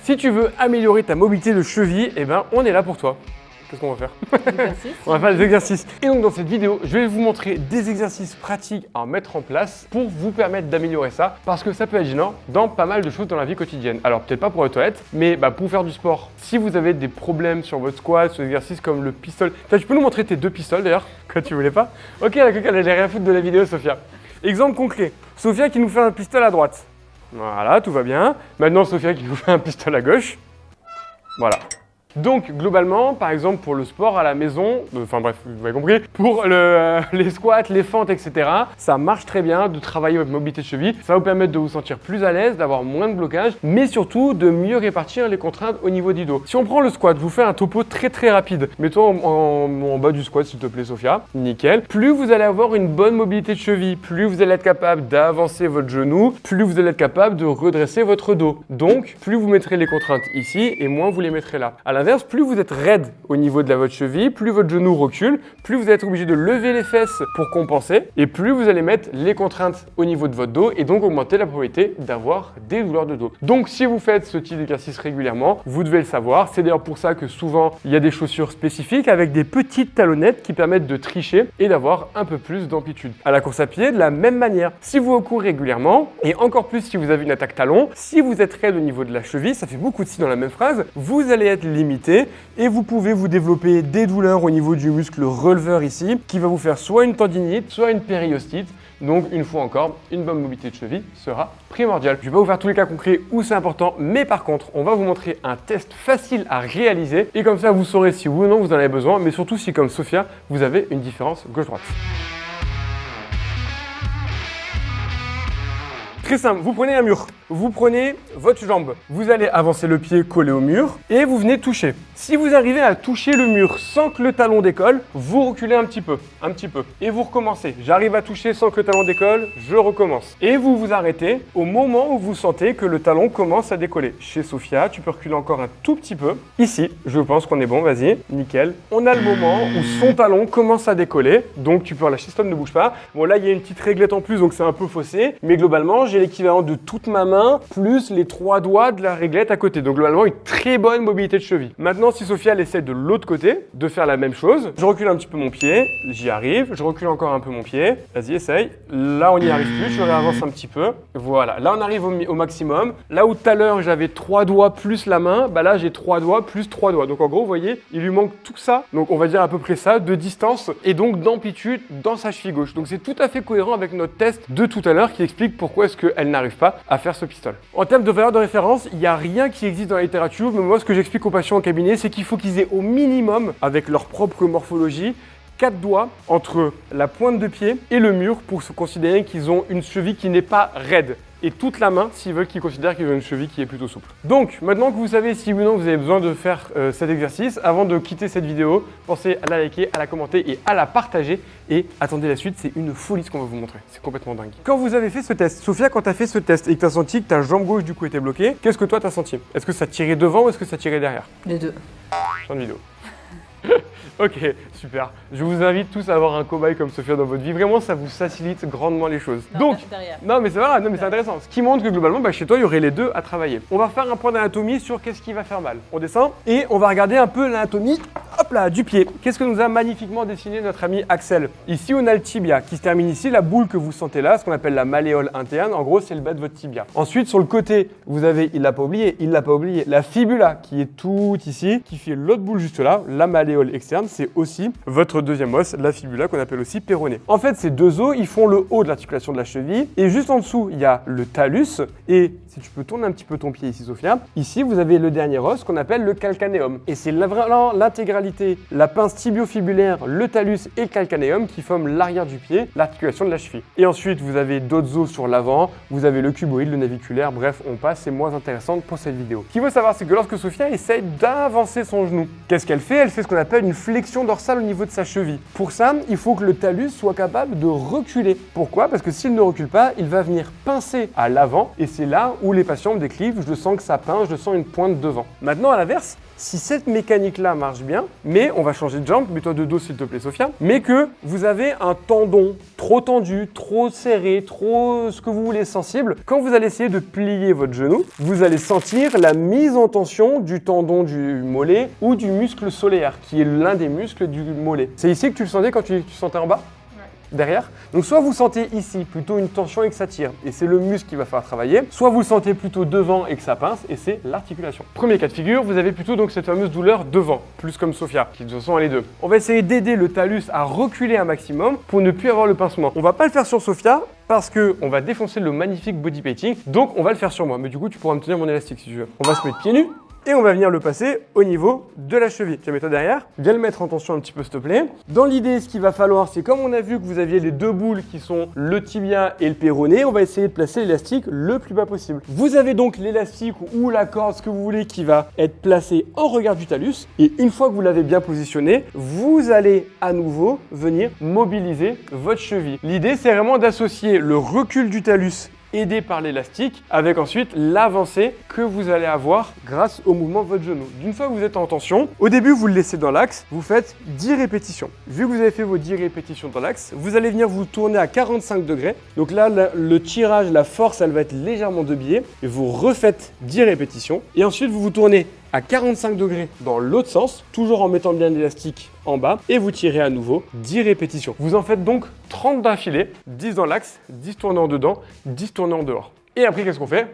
Si tu veux améliorer ta mobilité de cheville, eh ben, on est là pour toi. Qu'est-ce qu'on va faire? On va faire des exercices. Et donc dans cette vidéo, je vais vous montrer des exercices pratiques à mettre en place pour vous permettre d'améliorer ça, parce que ça peut être gênant dans pas mal de choses dans la vie quotidienne. Alors peut-être pas pour les toilettes, mais pour faire du sport. Si vous avez des problèmes sur votre squat, sur des exercices comme le pistol, tu peux nous montrer tes 2 pistoles d'ailleurs, quand tu voulais pas? Ok, elle a rien à foutre de la vidéo, Sophia. Exemple concret, Sophia qui nous fait un pistol à droite. Voilà, tout va bien. Maintenant, Sophia qui nous fait un pistol à gauche. Voilà. Donc globalement, par exemple pour le sport à la maison, enfin bref, vous avez compris, pour les squats, les fentes, etc., ça marche très bien de travailler votre mobilité de cheville. Ça va vous permettre de vous sentir plus à l'aise, d'avoir moins de blocage, mais surtout de mieux répartir les contraintes au niveau du dos. Si on prend le squat, je vous fais un topo très rapide. Mets-toi en bas du squat s'il te plaît Sophia, nickel. Plus vous allez avoir une bonne mobilité de cheville, plus vous allez être capable d'avancer votre genou, plus vous allez être capable de redresser votre dos. Donc, plus vous mettrez les contraintes ici et moins vous les mettrez là. À l'inverse, plus vous êtes raide au niveau de votre cheville, plus votre genou recule, plus vous êtes obligé de lever les fesses pour compenser et plus vous allez mettre les contraintes au niveau de votre dos et donc augmenter la probabilité d'avoir des douleurs de dos. Donc si vous faites ce type d'exercice régulièrement, vous devez le savoir. C'est d'ailleurs pour ça que souvent il y a des chaussures spécifiques avec des petites talonnettes qui permettent de tricher et d'avoir un peu plus d'amplitude. À la course à pied, de la même manière, si vous courez régulièrement et encore plus si vous avez une attaque talon, si vous êtes raide au niveau de la cheville, ça fait beaucoup de si dans la même phrase, vous allez être limité et vous pouvez vous développer des douleurs au niveau du muscle releveur ici qui va vous faire soit une tendinite, soit une périostite. Donc une fois encore, une bonne mobilité de cheville sera primordiale. Je ne vais pas vous faire tous les cas concrets où c'est important, mais par contre, on va vous montrer un test facile à réaliser et comme ça vous saurez si oui ou non vous en avez besoin, mais surtout si comme Sophia, vous avez une différence gauche-droite. Très simple, vous prenez un mur, vous prenez votre jambe, vous allez avancer le pied collé au mur et vous venez toucher. Si vous arrivez à toucher le mur sans que le talon décolle, vous reculez un petit peu, et vous recommencez. J'arrive à toucher sans que le talon décolle, je recommence. Et vous vous arrêtez au moment où vous sentez que le talon commence à décoller. Chez Sophia, tu peux reculer encore un tout petit peu. Ici, je pense qu'on est bon, vas-y, nickel. On a le moment où son talon commence à décoller, donc tu peux relâcher, stop, ne bouge pas. Bon là, il y a une petite réglette en plus, donc c'est un peu faussé, mais globalement, j'ai l'équivalent de toute ma main plus les 3 doigts de la réglette à côté. Donc globalement, une très bonne mobilité de cheville. Maintenant, si Sophia elle essaie de l'autre côté de faire la même chose, je recule un petit peu mon pied, j'y arrive, je recule encore un peu mon pied, vas-y, essaye. Là, on n'y arrive plus, je réavance un petit peu. Voilà, là, on arrive au maximum. Là où tout à l'heure, j'avais 3 doigts plus la main, là, j'ai 3 doigts plus 3 doigts. Donc en gros, vous voyez, il lui manque tout ça. Donc on va dire à peu près ça, de distance et donc d'amplitude dans sa cheville gauche. Donc c'est tout à fait cohérent avec notre test de tout à l'heure qui explique pourquoi est-ce qu'elle n'arrive pas à faire ce pistol. En termes de valeur de référence, il n'y a rien qui existe dans la littérature, mais moi ce que j'explique aux patients en cabinet, c'est qu'il faut qu'ils aient au minimum, avec leur propre morphologie, 4 doigts entre la pointe de pied et le mur pour se considérer qu'ils ont une cheville qui n'est pas raide. Et toute la main s'ils veulent qu'ils considèrent qu'ils ont une cheville qui est plutôt souple. Donc, maintenant que vous savez si oui ou non vous avez besoin de faire cet exercice, avant de quitter cette vidéo, pensez à la liker, à la commenter et à la partager. Et attendez la suite, c'est une folie ce qu'on va vous montrer. C'est complètement dingue. Quand vous avez fait ce test, Sophia, quand tu as fait ce test et que tu as senti que ta jambe gauche du coup était bloquée, qu'est-ce que toi tu as senti? Est-ce que ça tirait devant ou est-ce que ça tirait derrière? Les deux. Fin de vidéo. Ok, super. Je vous invite tous à avoir un cobaye comme Sophia dans votre vie. Vraiment, ça vous facilite grandement les choses. Non, Donc, derrière. non mais c'est vrai, non mais c'est intéressant. Ce qui montre que globalement, chez toi, il y aurait les deux à travailler. On va faire un point d'anatomie sur qu'est-ce qui va faire mal. On descend et on va regarder un peu l'anatomie, hop là, du pied. Qu'est-ce que nous a magnifiquement dessiné notre ami Axel? Ici, on a le tibia qui se termine ici, la boule que vous sentez là, ce qu'on appelle la malléole interne. En gros, c'est le bas de votre tibia. Ensuite, sur le côté, vous avez, il l'a pas oublié, la fibula qui est tout ici, qui fait l'autre boule juste là, la malléole externe, c'est aussi votre deuxième os, la fibula qu'on appelle aussi péroné. En fait, ces deux os, ils font le haut de l'articulation de la cheville et juste en dessous, il y a le talus et si tu peux tourner un petit peu ton pied ici, Sophia, ici, vous avez le dernier os qu'on appelle le calcanéum. Et c'est vraiment l'intégralité, la pince tibiofibulaire, le talus et le calcanéum qui forment l'arrière du pied, l'articulation de la cheville. Et ensuite, vous avez d'autres os sur l'avant, vous avez le cuboïde, le naviculaire, bref, on passe, c'est moins intéressant pour cette vidéo. Ce qu'il faut savoir, c'est que lorsque Sophia essaye d'avancer son genou, qu'est-ce qu'elle fait? Elle fait ce qu'on appelle une flexion dorsale au niveau de sa cheville. Pour ça, il faut que le talus soit capable de reculer. Pourquoi? Parce que s'il ne recule pas, il va venir pincer à l'avant et c'est là où où les patients me décrivent, je sens que ça pince, je sens une pointe devant. Maintenant, à l'inverse, si cette mécanique-là marche bien, mais on va changer de jambe, mets-toi de dos s'il te plaît Sophia, mais que vous avez un tendon trop tendu, trop serré, trop ce que vous voulez sensible, quand vous allez essayer de plier votre genou, vous allez sentir la mise en tension du tendon du mollet ou du muscle solaire, qui est l'un des muscles du mollet. C'est ici que tu le sentais quand tu sentais en bas ? Derrière. Donc soit vous sentez ici plutôt une tension et que ça tire et c'est le muscle qui va falloir travailler, soit vous le sentez plutôt devant et que ça pince et c'est l'articulation. Premier cas de figure, vous avez plutôt donc cette fameuse douleur devant, plus comme Sophia, qui de toute façon elle est deux. On va essayer d'aider le talus à reculer un maximum pour ne plus avoir le pincement. On va pas le faire sur Sophia parce qu'on va défoncer le magnifique body painting, donc on va le faire sur moi. Mais du coup tu pourras me tenir mon élastique si tu veux. On va se mettre pieds nus. Et on va venir le passer au niveau de la cheville. Tu mets-toi derrière, viens le mettre en tension un petit peu s'il te plaît. Dans l'idée, ce qu'il va falloir, c'est comme on a vu que vous aviez les deux boules qui sont le tibia et le péroné, on va essayer de placer l'élastique le plus bas possible. Vous avez donc l'élastique ou la corde, ce que vous voulez, qui va être placé en regard du talus. Et une fois que vous l'avez bien positionné, vous allez à nouveau venir mobiliser votre cheville. L'idée, c'est vraiment d'associer le recul du talus aidé par l'élastique, avec ensuite l'avancée que vous allez avoir grâce au mouvement de votre genou. D'une fois que vous êtes en tension, au début vous le laissez dans l'axe, vous faites 10 répétitions. Vu que vous avez fait vos 10 répétitions dans l'axe, vous allez venir vous tourner à 45 degrés. Donc là, le tirage, la force, elle va être légèrement de biais. Et vous refaites 10 répétitions. Et ensuite, vous vous tournez à 45 degrés dans l'autre sens, toujours en mettant bien l'élastique en bas, et vous tirez à nouveau 10 répétitions. Vous en faites donc 30 d'affilée, 10 dans l'axe, 10 tournés en dedans, 10 tournés en dehors. Et après, qu'est-ce qu'on fait ?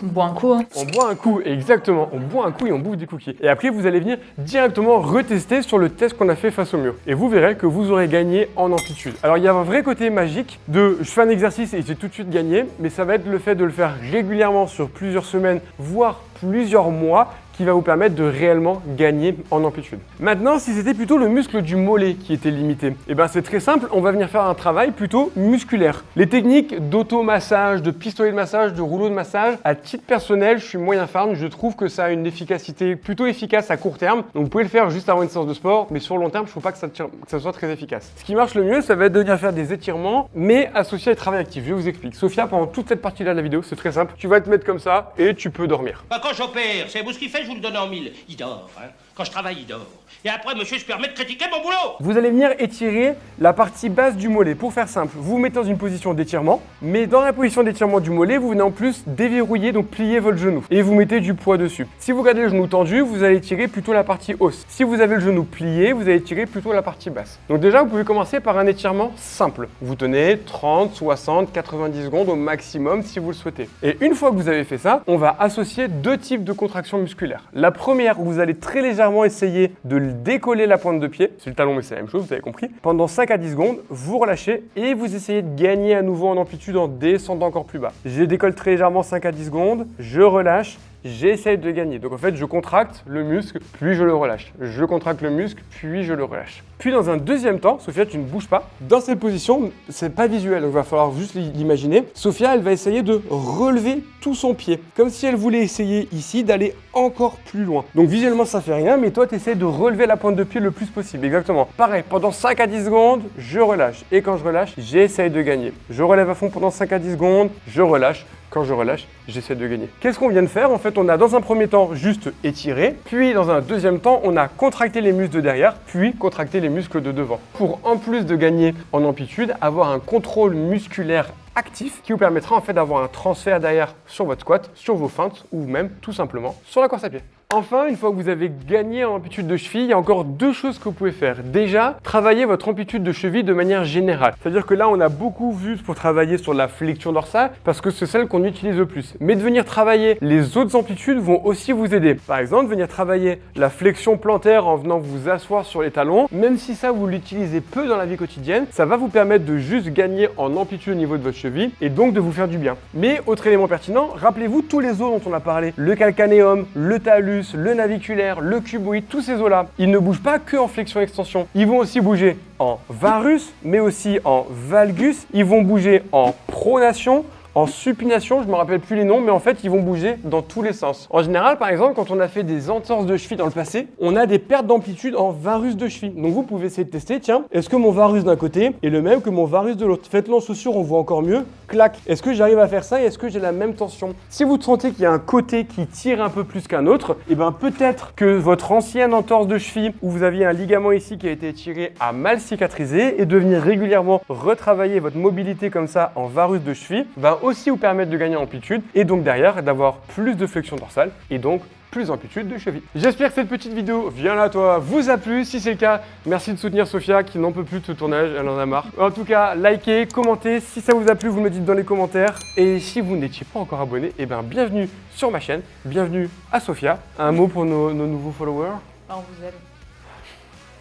On boit un coup. Hein. On boit un coup, exactement. On boit un coup et on bouffe des cookies. Et après, vous allez venir directement retester sur le test qu'on a fait face au mur. Et vous verrez que vous aurez gagné en amplitude. Alors, il y a un vrai côté magique de je fais un exercice et j'ai tout de suite gagné, mais ça va être le fait de le faire régulièrement sur plusieurs semaines, voire plusieurs mois, qui va vous permettre de réellement gagner en amplitude. Maintenant, si c'était plutôt le muscle du mollet qui était limité, eh ben c'est très simple, on va venir faire un travail plutôt musculaire. Les techniques d'auto-massage, de pistolet de massage, de rouleau de massage, à titre personnel, je suis moyen fan, je trouve que ça a une efficacité plutôt efficace à court terme. Donc vous pouvez le faire juste avant une séance de sport, mais sur le long terme, je ne trouve pas que ça soit très efficace. Ce qui marche le mieux, ça va être de venir faire des étirements, mais associés à des travail actif. Je vous explique. Sophia, pendant toute cette partie-là de la vidéo, c'est très simple. Tu vas te mettre comme ça et tu peux dormir. Bah, quand j'opère, c'est vous ce qu'il fait, je vous le donne en mille. Il dort, hein. Quand je travaille, il dort. Et après, monsieur, je permets de critiquer mon boulot. Vous allez venir étirer la partie basse du mollet. Pour faire simple, vous vous mettez dans une position d'étirement, mais dans la position d'étirement du mollet, vous venez en plus déverrouiller, donc plier votre genou. Et vous mettez du poids dessus. Si vous gardez le genou tendu, vous allez tirer plutôt la partie hausse. Si vous avez le genou plié, vous allez tirer plutôt la partie basse. Donc déjà, vous pouvez commencer par un étirement simple. Vous tenez 30, 60, 90 secondes au maximum si vous le souhaitez. Et une fois que vous avez fait ça, on va associer deux types de contractions musculaires. La première, où vous allez très légèrement essayer de décoller la pointe de pied. C'est le talon, mais c'est la même chose, vous avez compris. Pendant 5 à 10 secondes, vous relâchez et vous essayez de gagner à nouveau en amplitude en descendant encore plus bas. Je décolle très légèrement 5 à 10 secondes, je relâche, j'essaye de gagner. Donc en fait, je contracte le muscle, puis je le relâche. Je contracte le muscle, puis je le relâche. Puis dans un deuxième temps, Sophia, tu ne bouges pas. Dans cette position, c'est pas visuel, donc il va falloir juste l'imaginer. Sophia, elle va essayer de relever tout son pied, comme si elle voulait essayer ici d'aller encore plus loin. Donc visuellement, ça fait rien, mais toi, tu essaies de relever la pointe de pied le plus possible. Exactement. Pareil, pendant 5 à 10 secondes, je relâche. Et quand je relâche, j'essaye de gagner. Je relève à fond pendant 5 à 10 secondes, je relâche. Quand je relâche, j'essaie de gagner. Qu'est-ce qu'on vient de faire? En fait, on a dans un premier temps juste étiré, puis dans un deuxième temps, on a contracté les muscles de derrière, puis contracté les muscles de devant. Pour en plus de gagner en amplitude, avoir un contrôle musculaire actif qui vous permettra en fait d'avoir un transfert derrière sur votre squat, sur vos feintes ou même tout simplement sur la course à pied. Enfin, une fois que vous avez gagné en amplitude de cheville, il y a encore deux choses que vous pouvez faire. Déjà, travailler votre amplitude de cheville de manière générale. C'est-à-dire que là, on a beaucoup vu pour travailler sur la flexion dorsale parce que c'est celle qu'on utilise le plus. Mais de venir travailler les autres amplitudes vont aussi vous aider. Par exemple, venir travailler la flexion plantaire en venant vous asseoir sur les talons. Même si ça, vous l'utilisez peu dans la vie quotidienne, ça va vous permettre de juste gagner en amplitude au niveau de votre cheville et donc de vous faire du bien. Mais autre élément pertinent, rappelez-vous tous les os dont on a parlé. Le calcanéum, le talus, le naviculaire, le cuboïde, tous ces os-là, ils ne bougent pas que en flexion-extension. Ils vont aussi bouger en varus, mais aussi en valgus. Ils vont bouger en pronation, en supination, je me rappelle plus les noms, mais en fait, ils vont bouger dans tous les sens. En général, par exemple, quand on a fait des entorses de cheville dans le passé, on a des pertes d'amplitude en varus de cheville. Donc vous pouvez essayer de tester, tiens, est-ce que mon varus d'un côté est le même que mon varus de l'autre? Faites-le en chaussure, on voit encore mieux. Clac. Est-ce que j'arrive à faire ça et est-ce que j'ai la même tension? Si vous sentez qu'il y a un côté qui tire un peu plus qu'un autre, et ben peut-être que votre ancienne entorse de cheville où vous aviez un ligament ici qui a été étiré a mal cicatrisé et de venir régulièrement retravailler votre mobilité comme ça en varus de cheville va aussi vous permettre de gagner en amplitude et donc derrière d'avoir plus de flexion dorsale et donc plus d'amplitude de cheville. J'espère que cette petite vidéo, viens là toi, vous a plu. Si c'est le cas, merci de soutenir Sophia qui n'en peut plus de ce tournage, elle en a marre. En tout cas, likez, commentez. Si ça vous a plu, vous me le dites dans les commentaires. Et si vous n'étiez pas encore abonné, eh bien bienvenue sur ma chaîne, bienvenue à Sophia. Un mot pour nos nouveaux followers? On vous aime.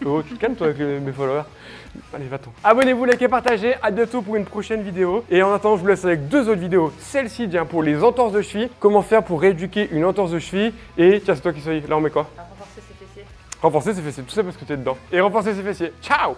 Oh, tu te calmes toi avec mes followers. Allez, va-t'en. Abonnez-vous, likez, partagez. À bientôt pour une prochaine vidéo. Et en attendant, je vous laisse avec 2 autres vidéos. Celle-ci, tiens, pour les entorses de cheville. Comment faire pour rééduquer une entorse de cheville. Et tiens, c'est toi qui suis. Là, on met quoi? Renforcer ses fessiers. Renforcer ses fessiers. Tout ça parce que tu es dedans. Et renforcer ses fessiers. Ciao!